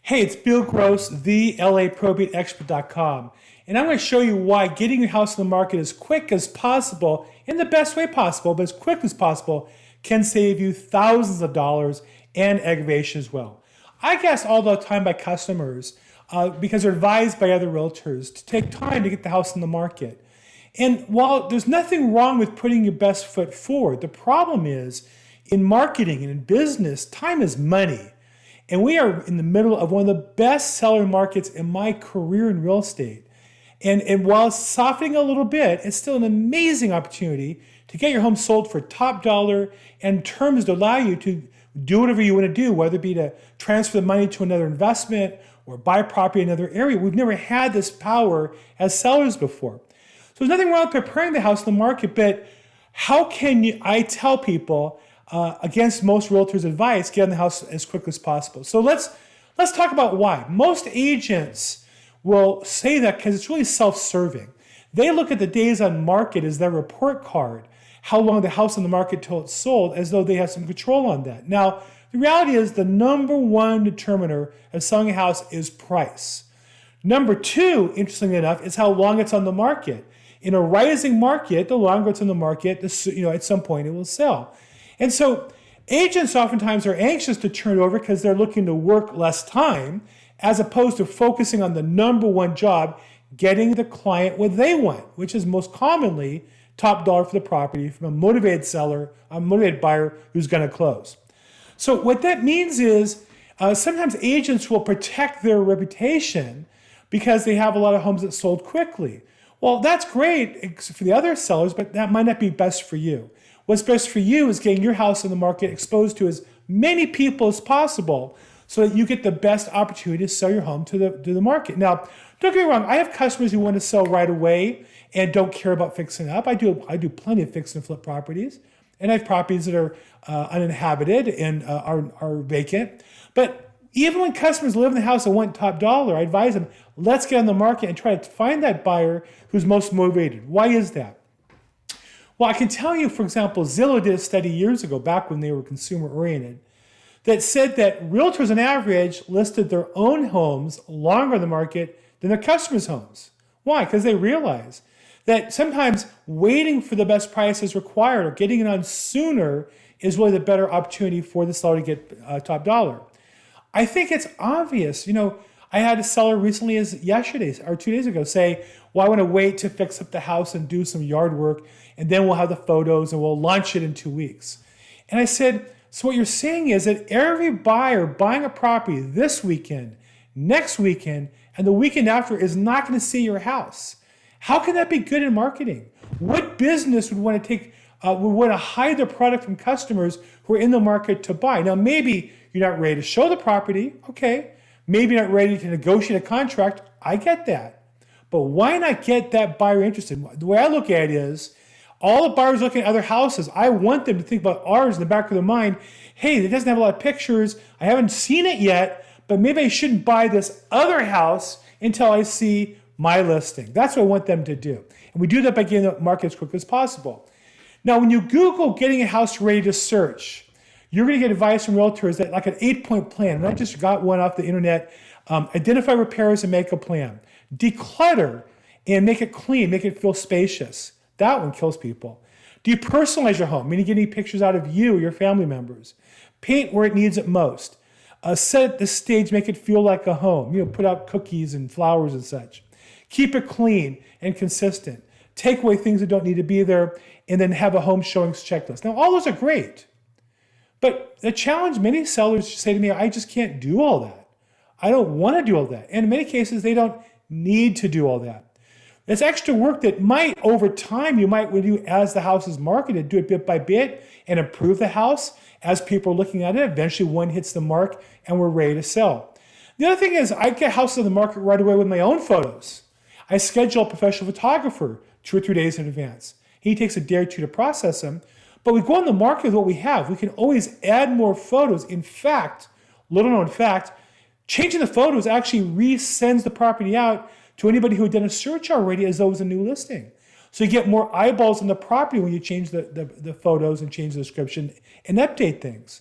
Hey, it's Bill Gross, the LAProbateExpert.com, and I'm going to show you why getting your house on the market as quick as possible, in the best way possible, but as quick as possible, can save you thousands of dollars and aggravation as well. I get asked all the time by customers because they're advised by other realtors to take time to get the house on the market. And while there's nothing wrong with putting your best foot forward, the problem is in marketing and in business, time is money. And we are in the middle of one of the best seller markets in my career in real estate. And while it's softening a little bit, it's still an amazing opportunity to get your home sold for top dollar and terms that allow you to do whatever you want to do, whether it be to transfer the money to another investment or buy property in another area. We've never had this power as sellers before. So there's nothing wrong with preparing the house in the market, but how can I tell people against most realtors' advice, get on the house as quick as possible? So let's talk about why. Most agents will say that because it's really self-serving. They look at the days on market as their report card, how long the house on the market till it's sold, as though they have some control on that. Now, the reality is the number one determiner of selling a house is price. Number two, interestingly enough, is how long it's on the market. In a rising market, the longer it's on the market, at some point it will sell. And so agents oftentimes are anxious to turn it over because they're looking to work less time as opposed to focusing on the number one job, getting the client what they want, which is most commonly top dollar for the property from a motivated seller, a motivated buyer who's going to close. So what that means is sometimes agents will protect their reputation because they have a lot of homes that sold quickly. Well, that's great for the other sellers, but that might not be best for you. What's best for you is getting your house in the market exposed to as many people as possible so that you get the best opportunity to sell your home to the market. Now, don't get me wrong, I have customers who want to sell right away and don't care about fixing up. I do plenty of fix and flip properties, and I have properties that are uninhabited and are vacant. But even when customers live in the house and want top dollar, I advise them, let's get on the market and try to find that buyer who's most motivated. Why is that? Well, I can tell you, for example, Zillow did a study years ago, back when they were consumer-oriented, that said that realtors on average listed their own homes longer on the market than their customers' homes. Why? Because they realize that sometimes waiting for the best price is required or getting it on sooner is really the better opportunity for the seller to get top dollar. I think it's obvious. I had a seller recently as yesterday or 2 days ago say, well, I want to wait to fix up the house and do some yard work, and then we'll have the photos and we'll launch it in 2 weeks. And I said, so what you're saying is that every buyer buying a property this weekend, next weekend, and the weekend after is not going to see your house. How can that be good in marketing? What business would want to hide their product from customers who are in the market to buy? Now, maybe you're not ready to show the property. Okay. Maybe you're not ready to negotiate a contract. I get that. But why not get that buyer interested? The way I look at it is, all the buyers looking at other houses, I want them to think about ours in the back of their mind. Hey, it doesn't have a lot of pictures. I haven't seen it yet, but maybe I shouldn't buy this other house until I see my listing. That's what I want them to do. And we do that by getting the market as quick as possible. Now, when you Google getting a house ready to search, you're going to get advice from realtors that like an 8-point plan. And I just got one off the internet. Identify repairs and make a plan. Declutter and make it clean, make it feel spacious. That one kills people. Depersonalize your home, meaning getting pictures out of you or your family members. Paint where it needs it most. Set the stage, make it feel like a home. Put out cookies and flowers and such. Keep it clean and consistent. Take away things that don't need to be there, and then have a home showings checklist. Now, all those are great. But the challenge, many sellers say to me, I just can't do all that. I don't want to do all that. And in many cases, they don't need to do all that. It's extra work that might, over time, you might do as the house is marketed, do it bit by bit and improve the house as people are looking at it. Eventually, one hits the mark and we're ready to sell. The other thing is I get houses on the market right away with my own photos. I schedule a professional photographer 2 or 3 days in advance. He takes a day or two to process them. But we go on the market with what we have. We can always add more photos. In fact, little known fact, changing the photos actually resends the property out to anybody who had done a search already as though it was a new listing. So you get more eyeballs on the property when you change the photos and change the description and update things.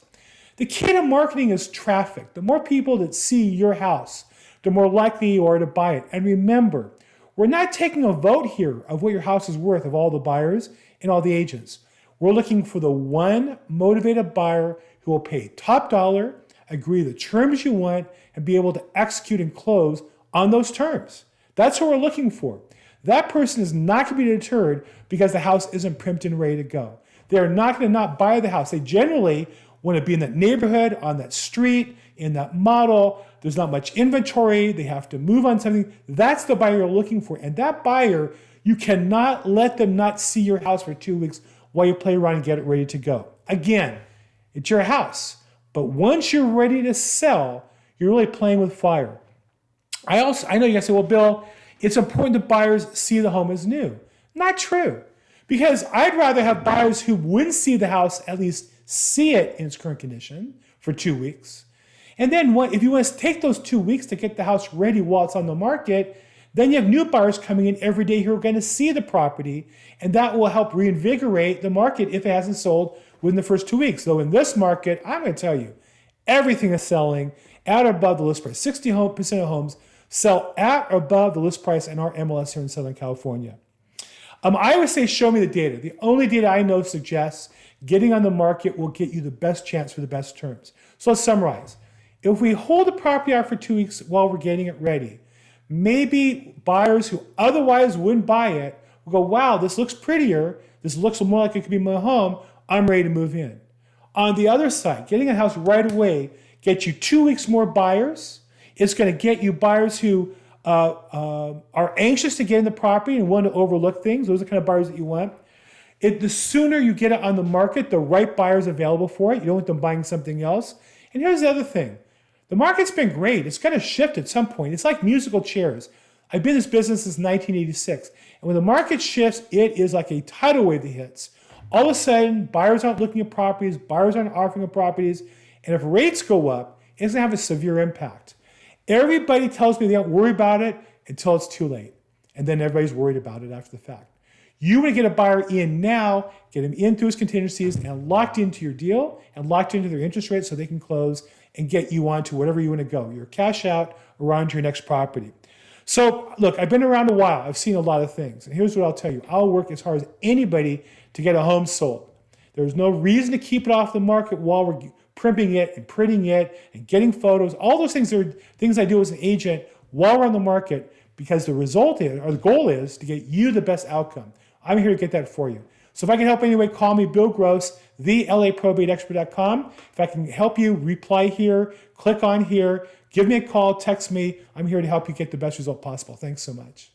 The key to marketing is traffic. The more people that see your house, the more likely you are to buy it. And remember, we're not taking a vote here of what your house is worth of all the buyers and all the agents. We're looking for the one motivated buyer who will pay top dollar, agree the terms you want, and be able to execute and close on those terms. That's what we're looking for. That person is not going to be deterred because the house isn't primed and ready to go. They're not going to not buy the house. They generally want to be in that neighborhood, on that street, in that model. There's not much inventory. They have to move on something. That's the buyer you're looking for. And that buyer, you cannot let them not see your house for 2 weeks while you play around and get it ready to go. Again, it's your house. But once you're ready to sell, you're really playing with fire. I know you guys say, well, Bill, it's important that buyers see the home as new. Not true. Because I'd rather have buyers who wouldn't see the house at least see it in its current condition for 2 weeks. And then if you want to take those 2 weeks to get the house ready while it's on the market, then you have new buyers coming in every day who are going to see the property, and that will help reinvigorate the market if it hasn't sold within the first 2 weeks. Though in this market, I'm going to tell you, everything is selling at or above the list price. 60% of homes sell at or above the list price in our MLS here in Southern California. I always say, show me the data. The only data I know suggests getting on the market will get you the best chance for the best terms. So let's summarize. If we hold the property out for 2 weeks while we're getting it ready, maybe buyers who otherwise wouldn't buy it will go, wow, this looks prettier. This looks more like it could be my home. I'm ready to move in. On the other side, getting a house right away gets you 2 weeks more buyers. It's going to get you buyers who are anxious to get in the property and want to overlook things. Those are the kind of buyers that you want. The sooner you get it on the market, the right buyers available for it. You don't want them buying something else. And here's the other thing. The market's been great. It's going to shift at some point. It's like musical chairs. I've been in this business since 1986. And when the market shifts, it is like a tidal wave that hits. All of a sudden, buyers aren't looking at properties. Buyers aren't offering up properties. And if rates go up, it's going to have a severe impact. Everybody tells me they don't worry about it until it's too late. And then everybody's worried about it after the fact. You want to get a buyer in now, get him into his contingencies and locked into your deal and locked into their interest rate so they can close and get you on to whatever you want to go, your cash out or on to your next property. So look, I've been around a while. I've seen a lot of things. And here's what I'll tell you. I'll work as hard as anybody to get a home sold. There's no reason to keep it off the market while we're primping it and printing it and getting photos. All those things are things I do as an agent while we're on the market because the result is, or the goal is, to get you the best outcome. I'm here to get that for you. So if I can help anyway, call me, Bill Gross, thelaprobateexpert.com. If I can help you, reply here, click on here, give me a call, text me. I'm here to help you get the best result possible. Thanks so much.